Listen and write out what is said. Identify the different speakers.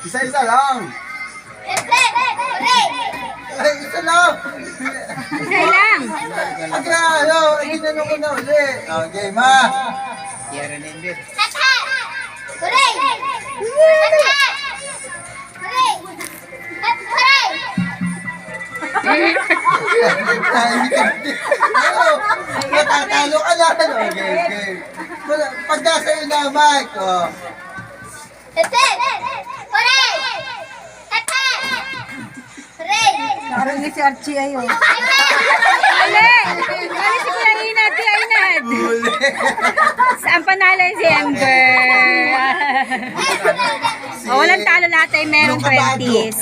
Speaker 1: Isa-isa lang. Ay, isa lang.
Speaker 2: Isa lang.
Speaker 1: Ginano ko na ulit. Okay, ma. Natatalo ka na. Okay. Pag nasa iyo na, Mike.
Speaker 2: Parang si Archie ayo. Mali! Mali si Kuya Inad, Kuya Inad. Saan panalo si Ember? Walang talo natin, merong 20s.